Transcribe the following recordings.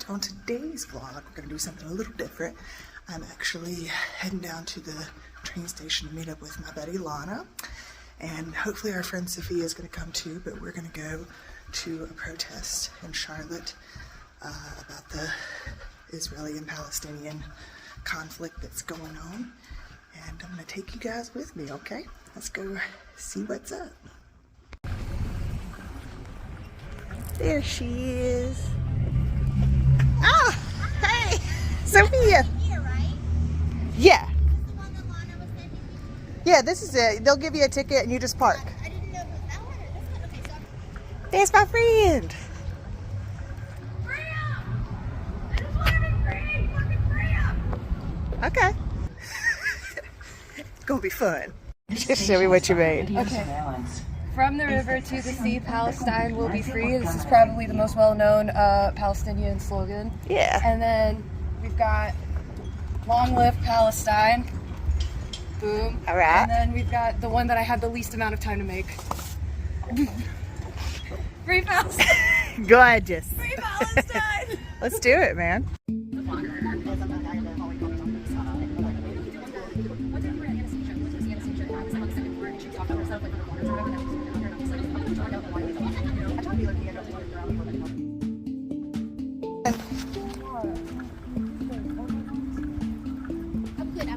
On today's vlog, we're going to do something a little different. I'm actually heading down to the train station to meet up with my buddy Lana, and hopefully our friend Sophia is going to come too, but we're going to go to a protest in Charlotte about the Israeli and Palestinian conflict that's going on, and I'm going to take you guys with me, okay? Let's go see what's up. There she is. Oh, hey, Sophia. Here, right? Yeah. Is this the one that Lana was sending me? Yeah, this is it. They'll give you a ticket and you just park. I didn't know if it was that one or this one. Okay, so There's my friend. free up! I just want to be free! Fucking free up! Okay. It's gonna be fun. Just show me what you made. Okay. From the river to the sea, Palestine will be free. This is probably the most well-known Palestinian slogan. Yeah. And then we've got Long Live Palestine. Boom. All right. And then we've got the one that I had the least amount of time to make. Free Palestine. Gorgeous. Free Palestine. Let's do it, man. I'm good.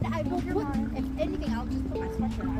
I will put, if anything, I'll just put my sweatshirt on.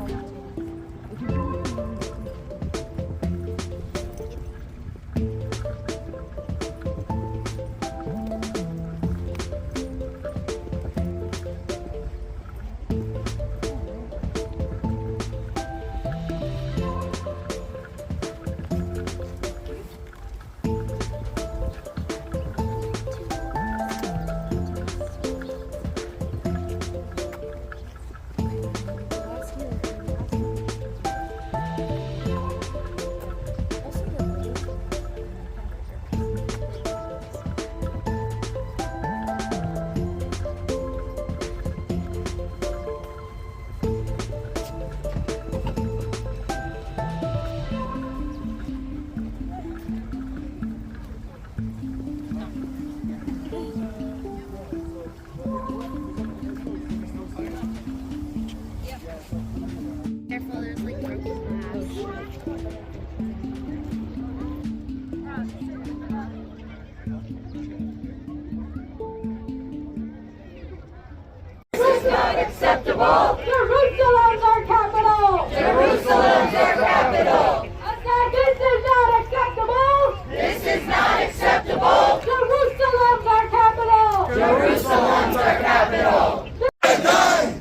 Careful, there's like broken glass. This is not acceptable! Jerusalem's our capital! Jerusalem's our capital! I said this is not acceptable! This is not acceptable! Jerusalem's our capital! Jerusalem's our capital!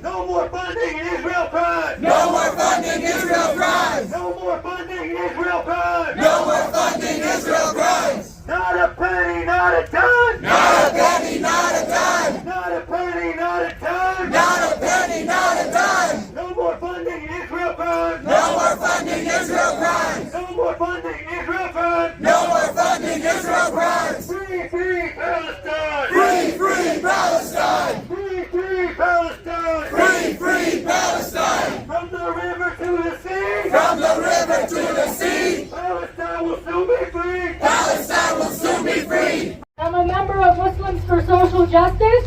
No more funding Israel crime! No more funding Israel crimes! No more funding Israel crime! No more funding Israel crimes! Not a penny, not a dime! Not a penny, not a dime! Not a penny, not a dime! Not a penny, not a dime! No more funding Israel crime! No more funding Israel crimes! No more funding Israel crime! No more funding Israel crimes! Free, free Palestine! Free, free Palestine! Free, free Palestine! Free, free Palestine! From the river to the sea! From the river to the sea! Palestine will soon be free! Palestine will soon be free! I'm a member of Muslims for Social Justice,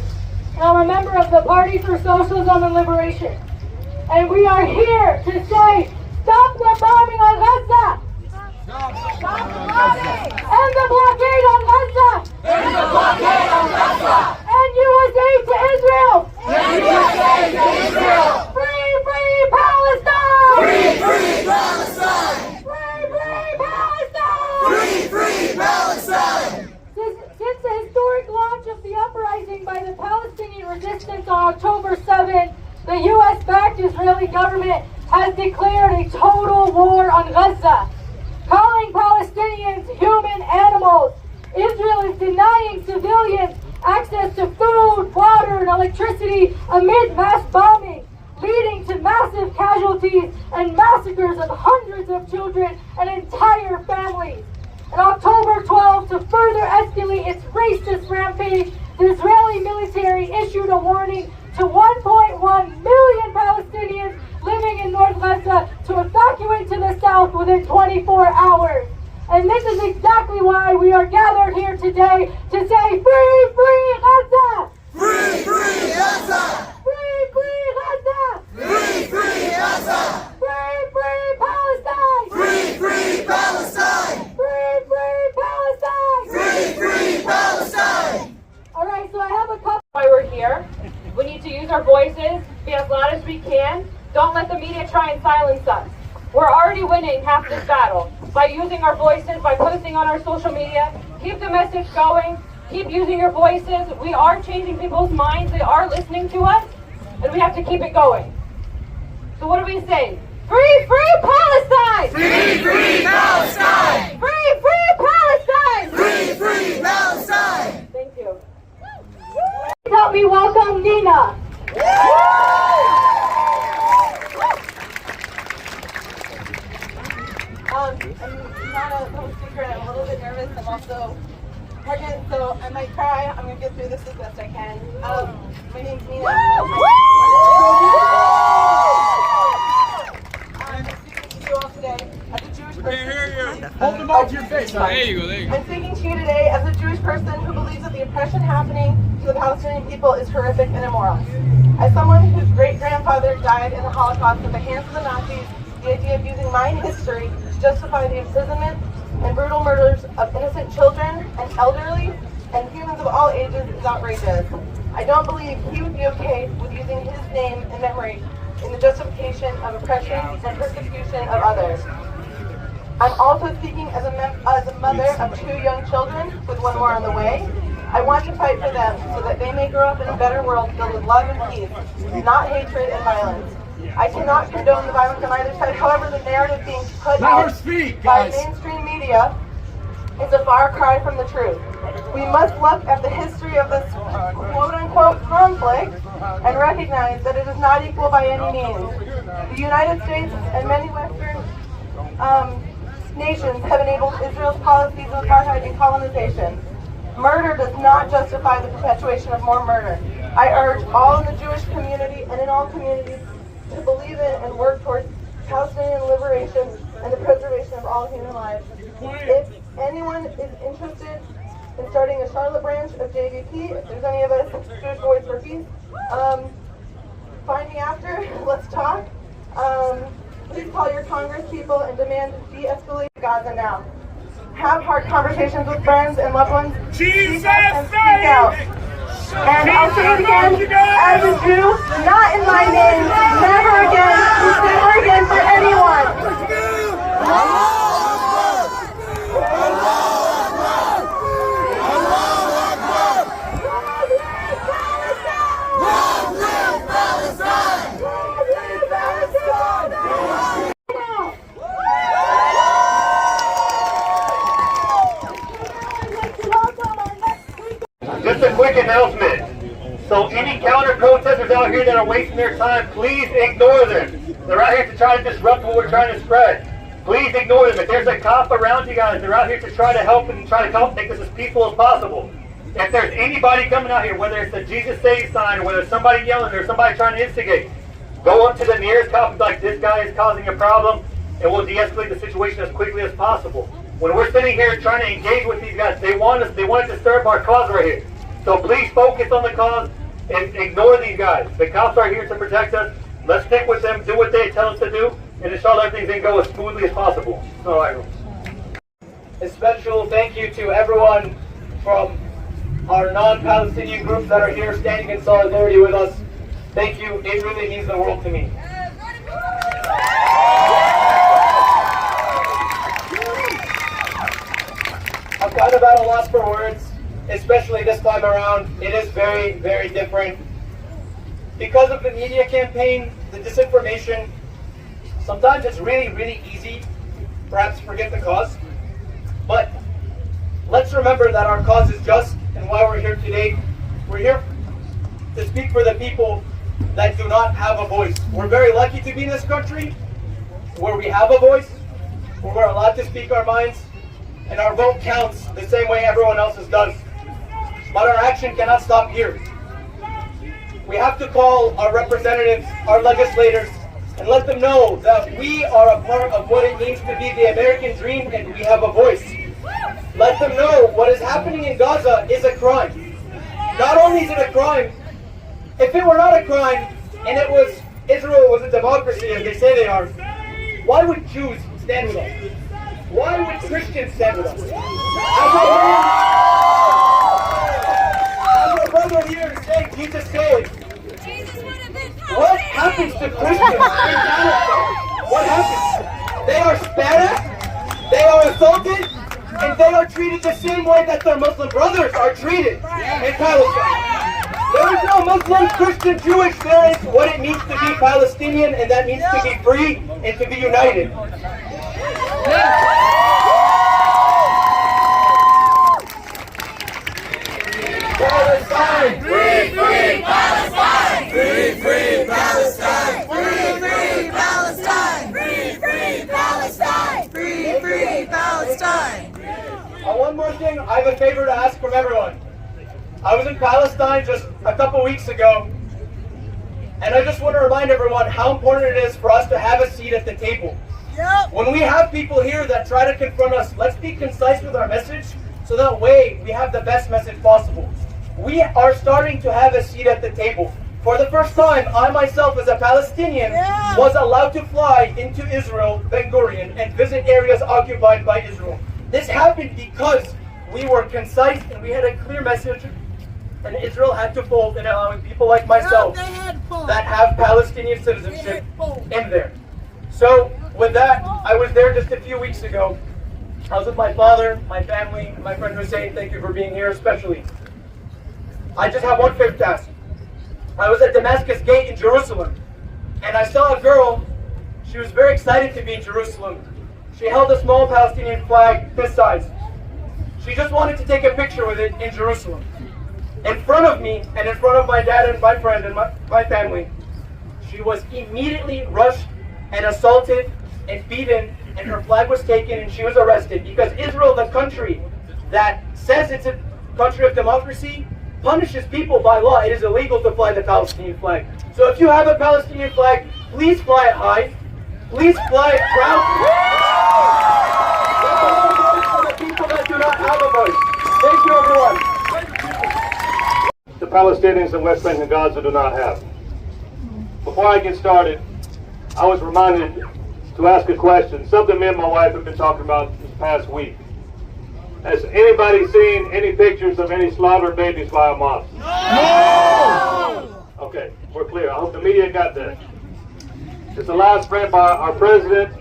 and I'm a member of the Party for Socialism and Liberation. And we are here to say, stop the bombing on Gaza! Stop the bombing! End the blockade on Gaza! End the blockade on Gaza! And USA to Israel! And USA to Israel! Free, free Palestine! Free, free Palestine! Free, free Palestine! Free, free Palestine! Since the historic launch of the uprising by the Palestinian resistance on October 7th, the U.S.-backed Israeli government has declared a total war on Gaza. Calling Palestinians human animals, Israel is denying civilians access to food, water, and electricity amid mass bombing, leading to massive casualties and massacres of hundreds of children and entire families. On October 12th, to further escalate its racist rampage, the Israeli military issued a warning to 1.1 million Palestinians living in North Gaza to evacuate to the south within 24 hours. And this is exactly why we are gathered here today to say, free, free Gaza! Free, free Gaza! Free, free Gaza! Free, free Gaza! Free, free Palestine! Free, free Palestine! Free, free Palestine! Free, free Palestine! All right, so I have a couple. Why we're here. We need to use our voices, be as loud as we can. Don't let the media try and silence us. We're already winning half this battle by using our voices, by posting on our social media. Keep the message going. Keep using your voices. We are changing people's minds. They are listening to us, and we have to keep it going. So what do we say? Free, free Palestine! Free, free Palestine! Free, free Palestine! Free, free Palestine! Thank you. Help me welcome Nina. I'm not a public speaker and I'm a little bit nervous. I'm also pregnant, so I might cry. I'm going to get through this as best I can. My name's Nina. I'm speaking to you all today as a Jewish person. Hold the mic to your face. There you go, there you go. I'm speaking to you today as a Jewish person who believes that the oppression happening to the Palestinian people is horrific and immoral. As someone whose great-grandfather died in the Holocaust at the hands of the Nazis, the idea of using my history to justify the imprisonment and brutal murders of innocent children and elderly and humans of all ages is outrageous. I don't believe he would be okay with using his name and memory in the justification of oppression and persecution of others. I'm also speaking as a mother of 2 young children with 1 more on the way. I want to fight for them so that they may grow up in a better world filled with love and peace, not hatred and violence. I cannot condone the violence on either side. However, the narrative being put out by mainstream media is a far cry from the truth. We must look at the history of this quote-unquote conflict and recognize that it is not equal by any means. The United States and many Western nations have enabled Israel's policies of apartheid and colonization. Murder does not justify the perpetuation of more murder. I urge all in the Jewish community and in all communities to believe in and work towards Palestinian liberation and the preservation of all human lives. If anyone is interested in starting a Charlotte branch of JVP, if there's any of us Jewish Voice for Peace, find me after, let's talk. Please call your Congress people and demand de-escalate Gaza now. Have hard conversations with friends and loved ones. Jesus, and speak out. And I'll say it again, as a Jew, not in my name, never again for anyone. Just a quick announcement. So any counter-protesters out here that are wasting their time, please ignore them. They're out here to try to disrupt what we're trying to spread. Please ignore them. If there's a cop around you guys, they're out here to try to help and try to help make this as peaceful as possible. If there's anybody coming out here, whether it's a Jesus Saves sign or whether it's somebody yelling or somebody trying to instigate, go up to the nearest cop and be like, this guy is causing a problem, and we'll de-escalate the situation as quickly as possible. When we're sitting here trying to engage with these guys, they want to disturb our cause right here. So please focus on the cause and ignore these guys. The cops are here to protect us. Let's stick with them, do what they tell us to do, and ensure everything's going to go as smoothly as possible. All right. A special thank you to everyone from our non-Palestinian groups that are here standing in solidarity with us. Thank you. It really means the world to me. I'm kind of at a loss for words, especially this time around. It is very, very different. Because of the media campaign, the disinformation, sometimes it's really, really easy, perhaps, to forget the cause. But let's remember that our cause is just, and why we're here today. We're here to speak for the people that do not have a voice. We're very lucky to be in this country where we have a voice, where we're allowed to speak our minds, and our vote counts the same way everyone else's does. But our action cannot stop here. We have to call our representatives, our legislators, and let them know that we are a part of what it means to be the American dream and we have a voice. Let them know what is happening in Gaza is a crime. Not only is it a crime, if it were not a crime and Israel was a democracy as they say they are, why would Jews stand with us? Why would Christians stand with us? As our brother here is saying, Jesus saves. What happens to Christians in Palestine? What happens? They are spat at, they are assaulted, and they are treated the same way that their Muslim brothers are treated in Palestine. There is no Muslim, Christian, Jewish. There is what it means to be Palestinian, and that means to be free and to be united. Palestine! Free, free Palestine! Free, free Palestine! Free, free Palestine! Free, free Palestine! Free, free Palestine! One more thing, I have a favor to ask from everyone. I was in Palestine just a couple weeks ago, and I just want to remind everyone how important it is for us to have a seat at the table. When we have people here that try to confront us, let's be concise with our message, so that way we have the best message possible. We are starting to have a seat at the table. For the first time, I myself as a Palestinian was allowed to fly into Israel, Ben Gurion, and visit areas occupied by Israel. This happened because we were concise and we had a clear message, and Israel had to fold in allowing people like myself that have Palestinian citizenship in there. So with that, I was there just a few weeks ago. I was with my father, my family, and my friend Hussein. Thank you for being here especially. I just have one favor to ask. I was at Damascus Gate in Jerusalem, and I saw a girl. She was very excited to be in Jerusalem. She held a small Palestinian flag this size. She just wanted to take a picture with it in Jerusalem. In front of me, and in front of my dad and my friend and my family, she was immediately rushed and assaulted and beaten, and her flag was taken and she was arrested because Israel, the country that says it's a country of democracy, punishes people by law. It is illegal to fly the Palestinian flag. So if you have a Palestinian flag, please fly it high. Please fly it proudly. For the people that do not have a voice. Thank you, everyone. The Palestinians in West Bank and Gaza do not have. Before I get started, I was reminded to ask a question, something me and my wife have been talking about this past week. Has anybody seen any pictures of any slaughtered babies by Hamas? No! Okay, we're clear. I hope the media got that. It's a lie spread by our president,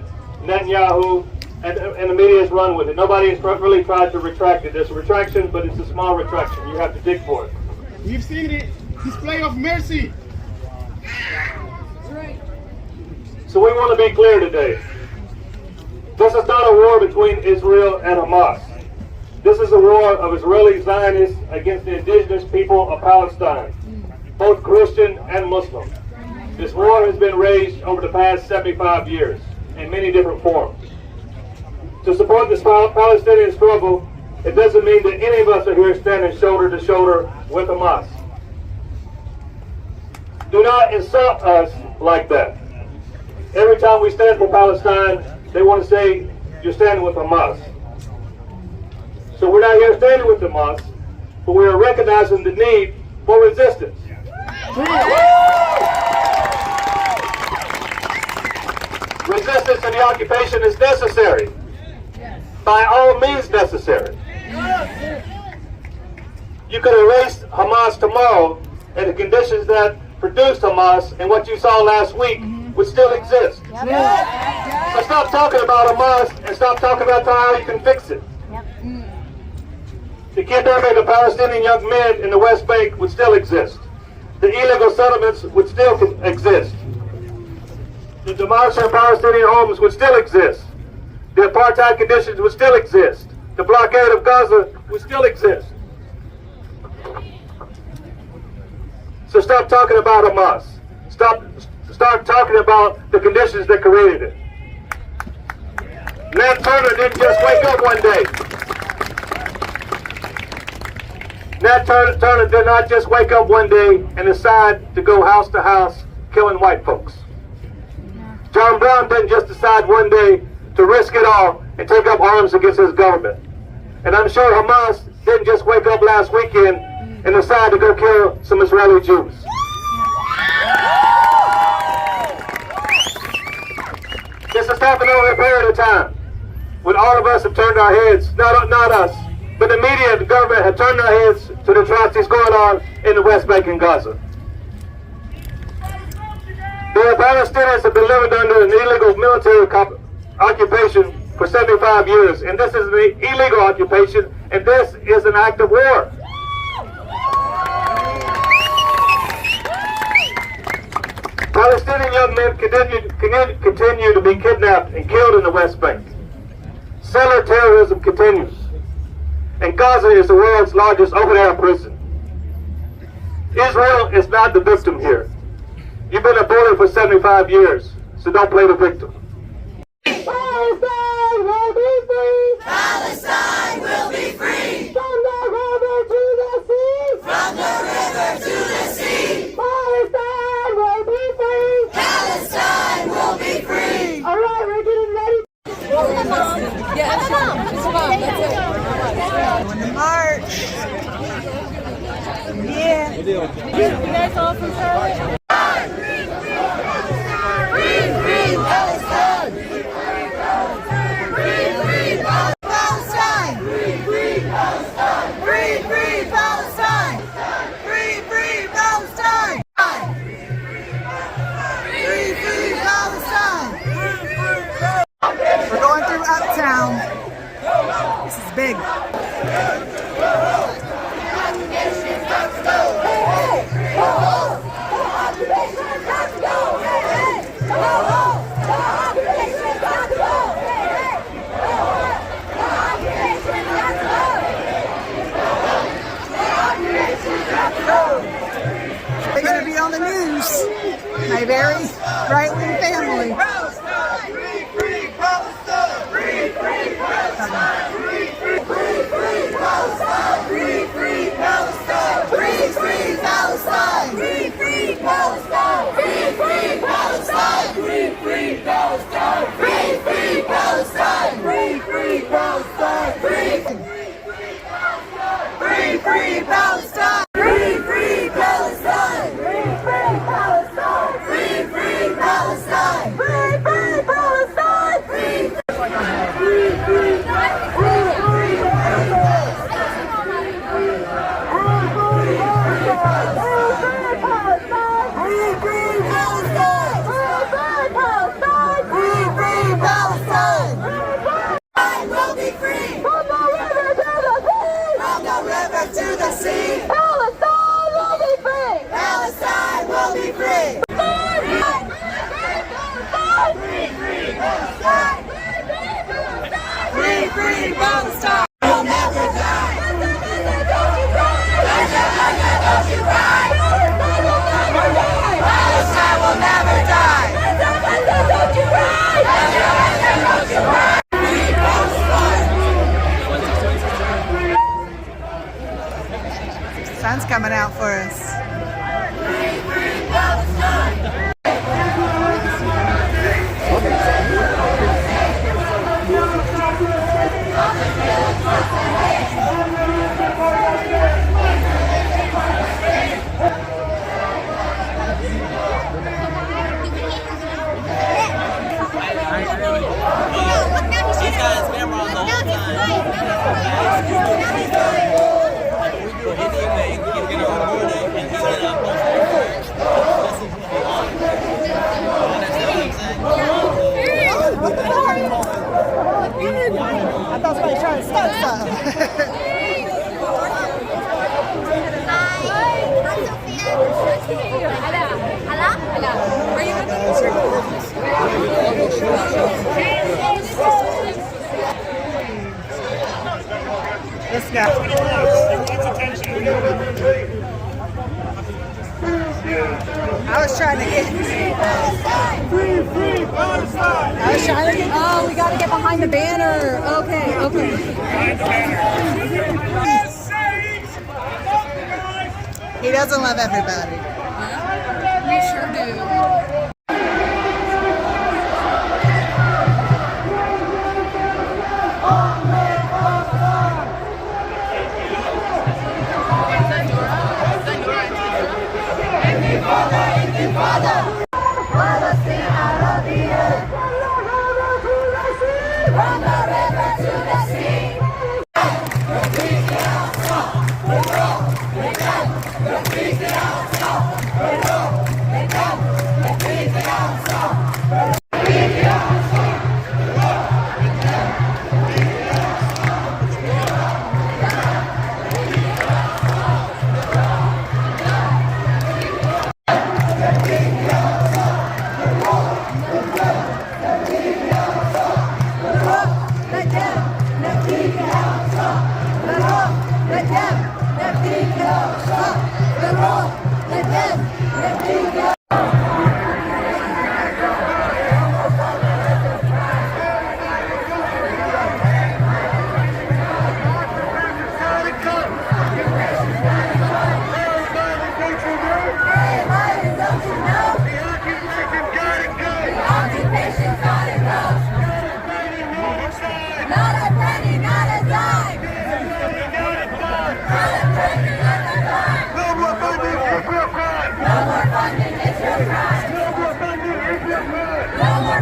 Netanyahu, and the media has run with it. Nobody has really tried to retract it. There's a retraction, but it's a small retraction. You have to dig for it. We've seen it. Display of mercy. So we want to be clear today. This is not a war between Israel and Hamas. This is a war of Israeli Zionists against the indigenous people of Palestine, both Christian and Muslim. This war has been waged over the past 75 years in many different forms. To support this Palestinian struggle, it doesn't mean that any of us are here standing shoulder to shoulder with Hamas. Do not insult us like that. Every time we stand for Palestine, they want to say, you're standing with Hamas. So we're not here standing with Hamas, but we are recognizing the need for resistance. Resistance to the occupation is necessary. By all means necessary. You could erase Hamas tomorrow, and the conditions that produced Hamas and what you saw last week would still exist. So stop talking about Hamas and stop talking about how you can fix it. The kidnapping of Palestinian young men in the West Bank would still exist. The illegal settlements would still exist. The demolition of Palestinian homes would still exist. The apartheid conditions would still exist. The blockade of Gaza would still exist. So stop talking about Hamas. Start talking about the conditions that created it. Nat Turner didn't just wake up one day. Nat Turner did not just wake up one day and decide to go house to house killing white folks. John Brown didn't just decide one day to risk it all and take up arms against his government. And I'm sure Hamas didn't just wake up last weekend and decide to go kill some Israeli Jews. This has happened over a period of time when all of us have turned our heads, not us, but the media and the government have turned their heads to the atrocities going on in the West Bank and Gaza. The Palestinians have been living under an illegal military occupation for 75 years, and this is an illegal occupation, and this is an act of war. Palestinian young men continue to be kidnapped and killed in the West Bank. Settler terrorism continues, and Gaza is the world's largest open-air prison. Israel is not the victim here. You've been aborted for 75 years, so don't play the victim. Palestine will be free! Palestine will be free! From the river to the sea! From the river to the sea! Palestine will be free! Palestine will be free! All right, we're getting ready. Yeah, it's your mom. That's it. On the march. Yeah. You guys all from Charlotte? We're going through Uptown. This is big. They're going to be on the news. My very right-wing family. Sun's coming out for us. I thought somebody was trying to start something. Let's go. I was trying to get. I was trying to get. Oh, we got to get behind the banner. Okay, okay. He doesn't love everybody. We sure do. Intifada! Palestine Arabia! From the river to the sea!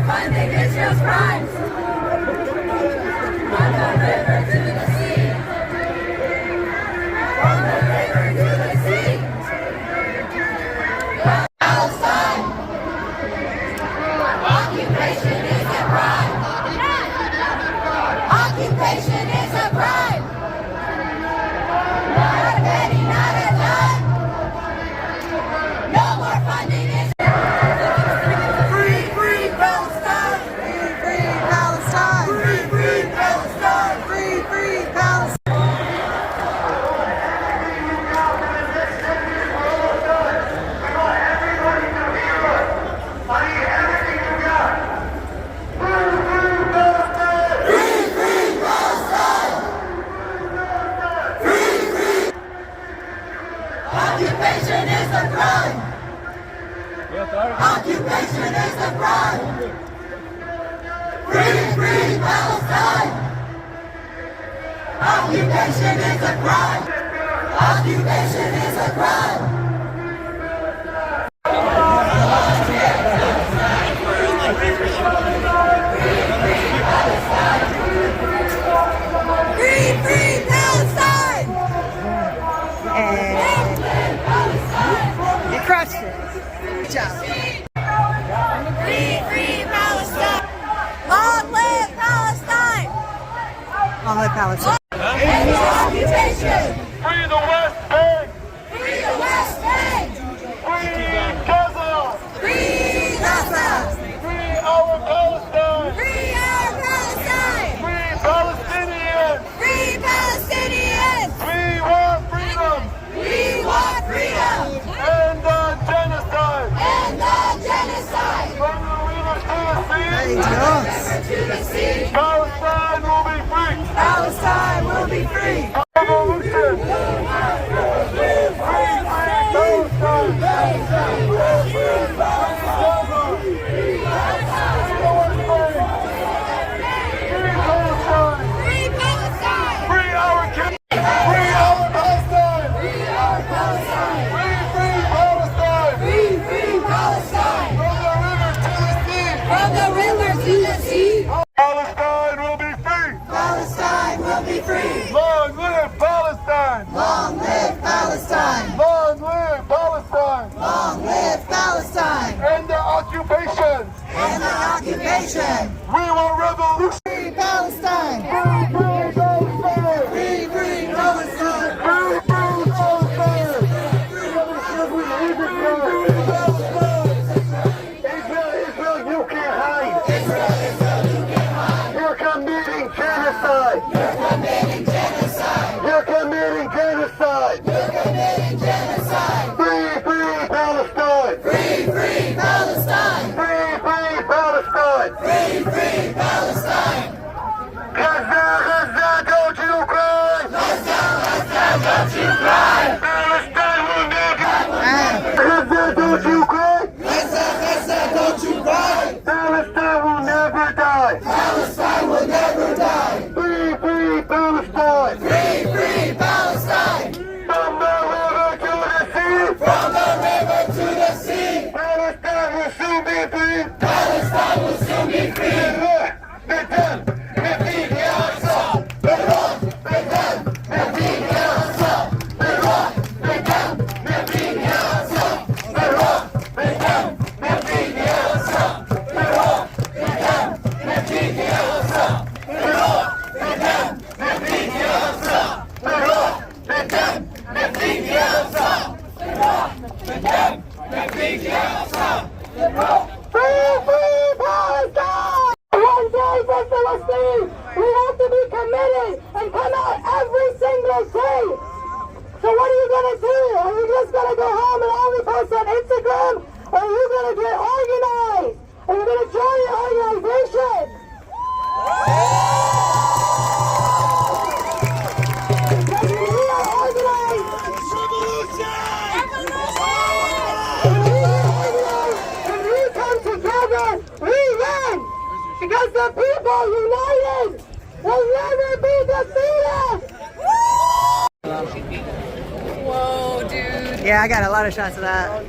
Funding Israel's crimes! From the river to the sea! From the river to the sea! Palestine! Occupation is a crime! Occupation is a crime! Not a penny, not a dime! No more funding Israel! Occupation is a crime! Occupation is a crime! Free, free Palestine! Occupation is a crime! Occupation is a crime! Free, free Palestine! You crushed it. Good job. Free, free Palestine! Long live Palestine! Long live Palestine. End occupation! Free the West Bank! Free the West Bank! Free Gaza! Free Gaza! Free our Palestine! Free our Palestine! Free Palestinians! Free Palestinians! We want freedom! We want freedom! And the genocide! And the genocide! From the river to the sea! Dios. To the sea! Palestine will be free! Palestine will be free! Revolution! Free Palestine! Free our kids! Free our Palestine! Free our Palestine! Free, free Palestine! Free, free Palestine! From the river to the sea! From the river to the sea! Palestine will be free! Palestine will be free! Long live Palestine! Long live Palestine! Long live Palestine! Long Free, free Palestine! One day for Palestine! We have to be committed and come out every single day! So what are you going to do? Are you just going to go home and only post on Instagram? Or are you going to get organized? Are you going to join your organization? Because we are organized. When we come together, we win! Because the people united will never be defeated! Whoa, dude. Yeah, I got a lot of shots of that.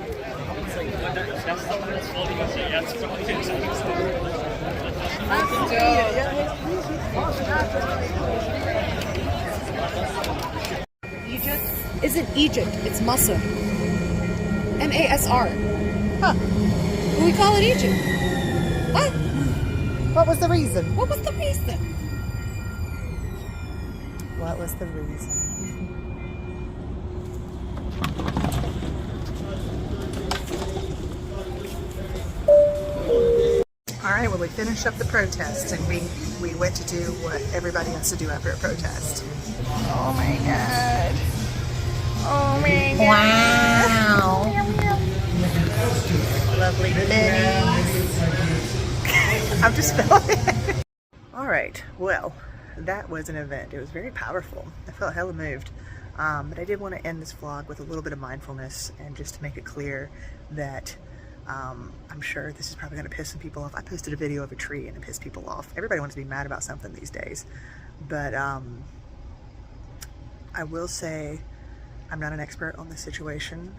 Egypt isn't Egypt, it's Masr. M-A-S-R. Huh. We call it Egypt. What? What was the reason? What was the reason? What was the reason? All right, well, we finished up the protest and we went to do what everybody has to do after a protest. Oh my God. Oh my God. Wow. Lovely minis. I'm just filming. All right, well, that was an event. It was very powerful. I felt hella moved. But I did want to end this vlog with a little bit of mindfulness and just to make it clear that I'm sure this is probably going to piss some people off. I posted a video of a tree and it pissed people off. Everybody wants to be mad about something these days. But I will say I'm not an expert on this situation.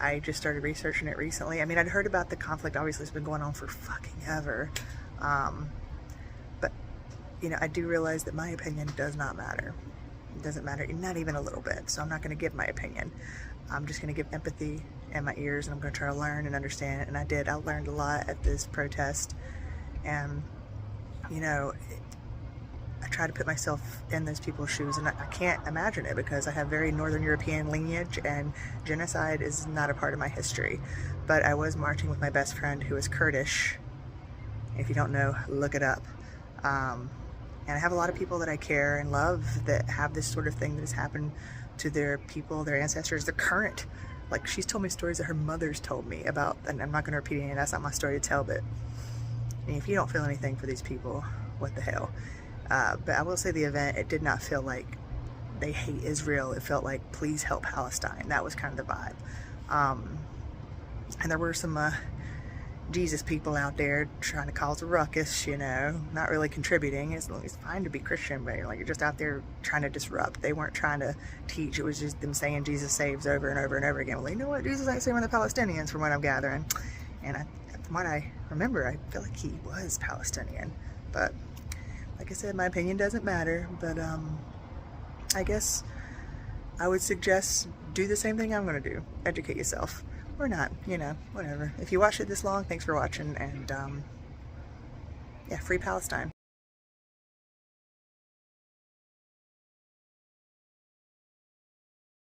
I just started researching it recently. I mean, I'd heard about the conflict. Obviously, it's been going on for fucking ever. But, you know, I do realize that my opinion does not matter. It doesn't matter, not even a little bit. So I'm not going to give my opinion. I'm just going to give empathy in my ears, and I'm going to try to learn and understand it. And I did. I learned a lot at this protest. And, you know, I try to put myself in those people's shoes, and I can't imagine it because I have very Northern European lineage, and genocide is not a part of my history. But I was marching with my best friend who is Kurdish. If you don't know, look it up. And I have a lot of people that I care and love that have this sort of thing that has happened to their people, their ancestors, their current. Like, she's told me stories that her mother's told me about, and I'm not going to repeat any, that's not my story to tell, but I mean, if you don't feel anything for these people, what the hell? But I will say the event, it did not feel like they hate Israel. It felt like, please help Palestine. That was kind of the vibe. And there were some Jesus people out there trying to cause a ruckus, you know, not really contributing. It's fine to be Christian, but you're just out there trying to disrupt. They weren't trying to teach. It was just them saying Jesus saves over and over and over again. Well, you know what? Jesus ain't saving the Palestinians, from what I'm gathering. And from what I remember, I feel like he was Palestinian. But like I said, my opinion doesn't matter. But I guess I would suggest do the same thing I'm going to do. Educate yourself. Or not, you know, whatever. If you watched it this long, thanks for watching, and yeah, free Palestine.